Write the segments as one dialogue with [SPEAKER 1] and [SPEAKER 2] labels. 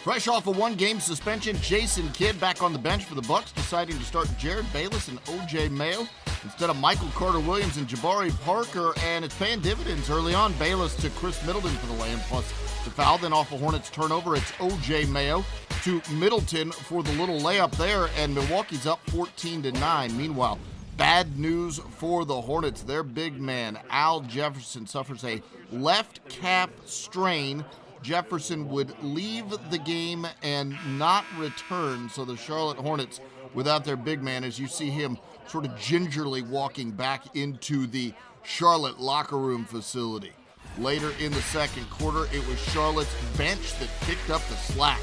[SPEAKER 1] Fresh off a one-game suspension, Jason Kidd back on the bench for the Bucks, deciding to start Jared Bayless and O.J. Mayo instead of Michael Carter-Williams and Jabari Parker, and it's paying dividends early on. Bayless to Chris Middleton for the lay-in plus the foul. Then off a Hornets turnover, it's O.J. Mayo to Middleton for the little layup there, and Milwaukee's up 14-9. Meanwhile, bad news for the Hornets. Their big man, Al Jefferson, suffers a left calf strain. Jefferson would leave the game and not return, so the Charlotte Hornets, without their big man, as you see him sort of gingerly walking back into the Charlotte locker room facility. Later in the second quarter, it was Charlotte's bench that picked up the slack.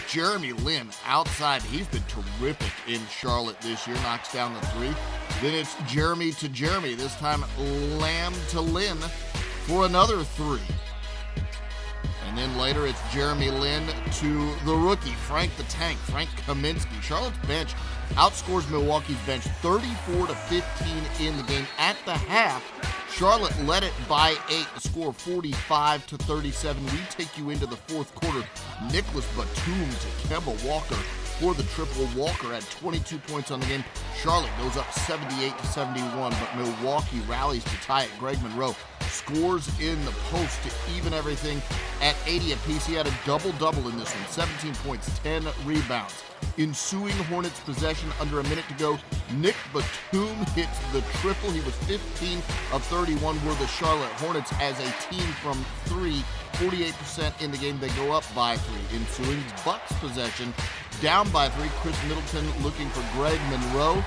[SPEAKER 1] Jeremy Lin outside. He's been terrific in Charlotte this year, knocks down the three. Then it's Jeremy to Jeremy, this time Lamb to Lin for another three. And then later it's Jeremy Lin to the rookie, Frank the Tank, Frank Kaminsky. Charlotte's bench outscores Milwaukee's bench 34-15 in the game. At the half, Charlotte led it by 8, the score 45-37. We take you into the fourth quarter. Nicholas Batum to Kemba Walker for the triple. Walker had 22 points on the game. Charlotte goes up 78-71, but Milwaukee rallies to tie it. Greg Monroe scores in the post to even everything at 80 apiece. He had a double-double in this one, 17 points, 10 rebounds. Ensuing Hornets possession, under a minute to go, Nick Batum hits the triple. He was 15 of 31 were the Charlotte Hornets as a team from three, 48% in the game. They go up by 3. Ensuing Bucks possession, down by 3. Chris Middleton looking for Greg Monroe,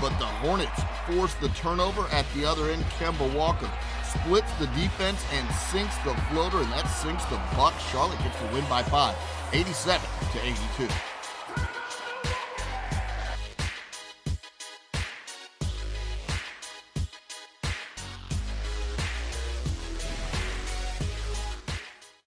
[SPEAKER 1] but the Hornets force the turnover at the other end. Kemba Walker splits the defense and sinks the floater, and that sinks the Bucks. Charlotte gets the win by 5, 87-82.